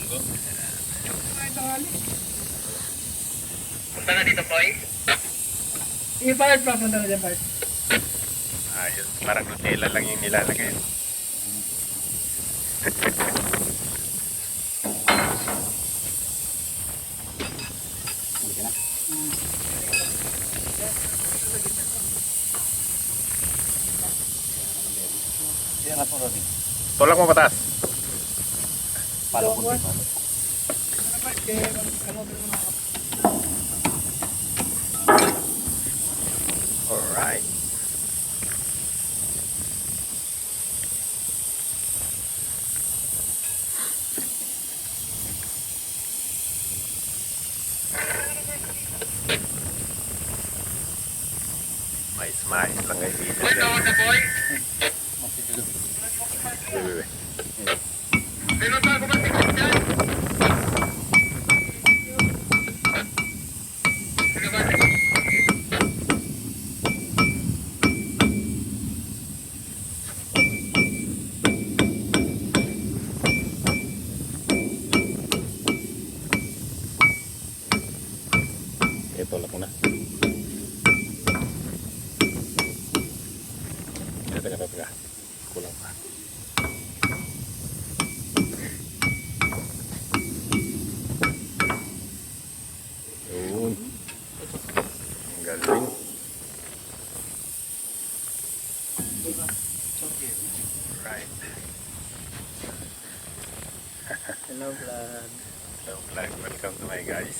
munggo. Punta na dito, Boy. Sige, part pa. Punta na dyan, part. Ayos, parang Nutella lang yung nilalagay. Tulak mo patas. Palo po. Alright. Mais lang kayo dito. Boy, tawag na, Boy. Bebe. Pinunta ko ba si Christian? Sino ba? Tulak mo na. Teka. Kulang pa. Yun. Ang galing. Right. Hello, vlog. Hello, vlog. Welcome to my guys.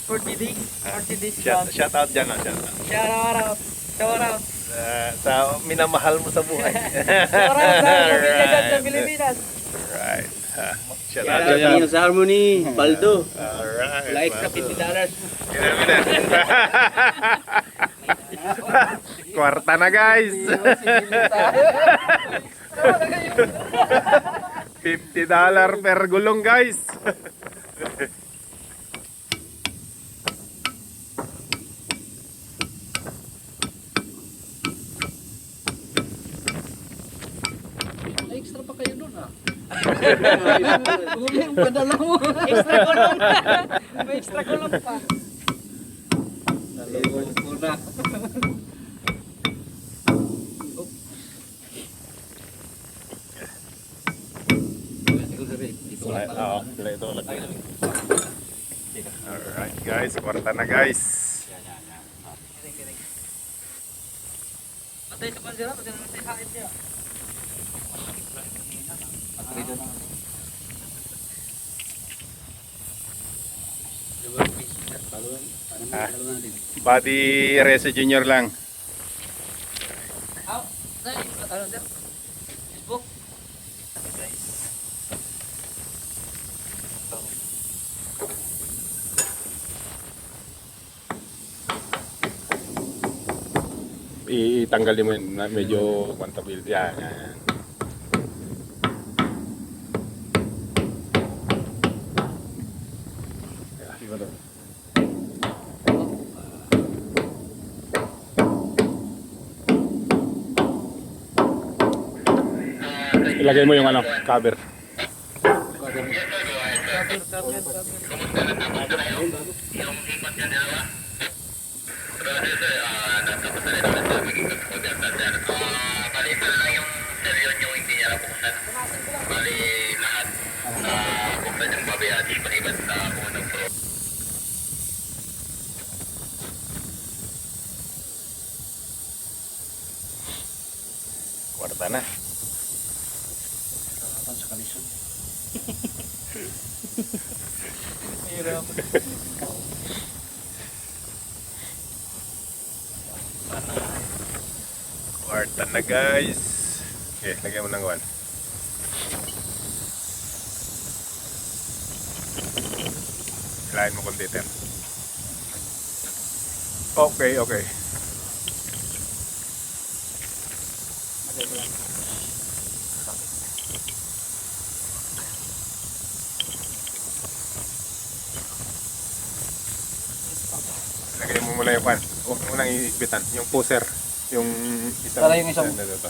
For today. Shout out dyan, no? Shout out. Shout out. Shout out. Sa minamahal mo sa buhay. Shout out sa pamilya dyan sa Pilipinas. Right. Shout Shout out out dyan. sa Harmony, Baldo. Alright. Like sa $50. Kwarta na guys. $50 per gulong guys. May extra pa kayo doon ah. Huli yung padala mo. Extra kulong. May extra kulong pa. Naliwan ko na. Oo, ito lagay. Alright guys, kwarta na guys. Patay sa pansira, patay naman sa hait niya. Body Rese Junior lang. Ano sir? Facebook? Itanggalin mo yun, medyo quantability. Yan. Ilagay mo yung ano, cover. Yung ipat niya dalawa. Nasa pasalita na sa maging katukodan na sir. Bali, ito lang yung seryon yung hindi niya nabuksan. Bali, lahat buksan yung babayati paliban sa unang pro. Kwarta na. Harapan sa kalisod. Hirap. Kwarta na guys. Okay, lagyan mo ng one. Hilahin mo konti ten. Okay, okay. Lagay mo muna yung pan. Huwag mo nang iikbitan. Yung pusher. Yung isang... Para yung isang- Ito.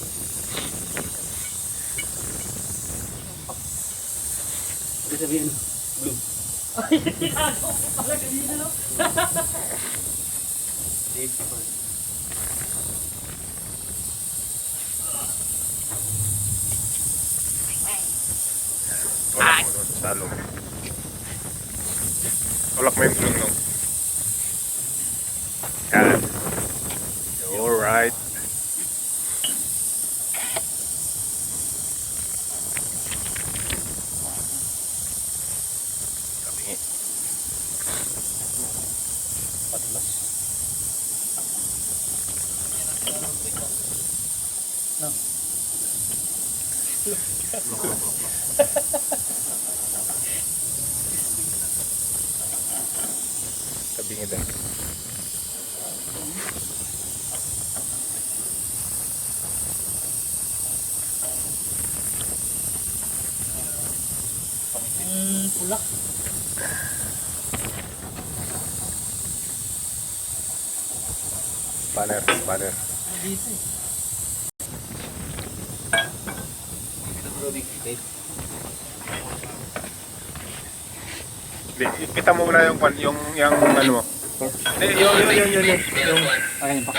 Ibig sabihin, blue. Ay, tinago ko pala kanina, no? Safety first. Tulak mo doon sa loob. Tulak mo yung gulong, no? Yan. Alright. Tabingi. Patlas. No. Tabingi din. Pulak. Spanner, spanner. Dito eh. Hindi, kita mo muna yung ano mo. Yun. Okay, pa.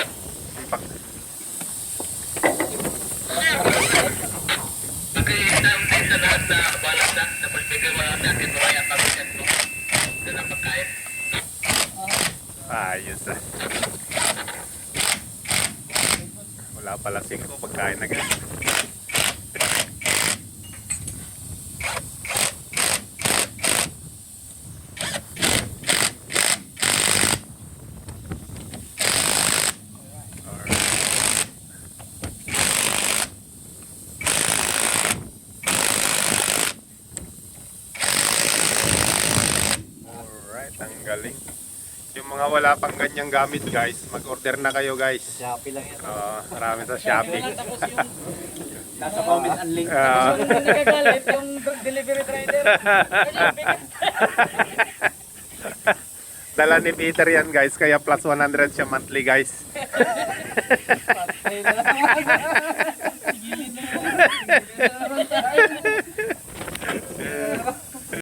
Pagkailangan sa lahat na balak na pagbigay mo natin mo kaya pagkakas mo doon ang pagkain. Ayos ah. Wala pala 5 pagkain na ganyan. Ang galing. Yung mga wala pang ganyang gamit guys, mag-order na kayo guys. Shopee lang yan. Marami sa Shopee. Tapos yung nasa comment and link. Ah. Tapos yung nagagalit yung delivery rider. Ayun, bigat. Dala ni Peter yan guys, kaya plus 100 siya monthly guys. Patay na lang. Gilid na naman. Gilid na naman tayo.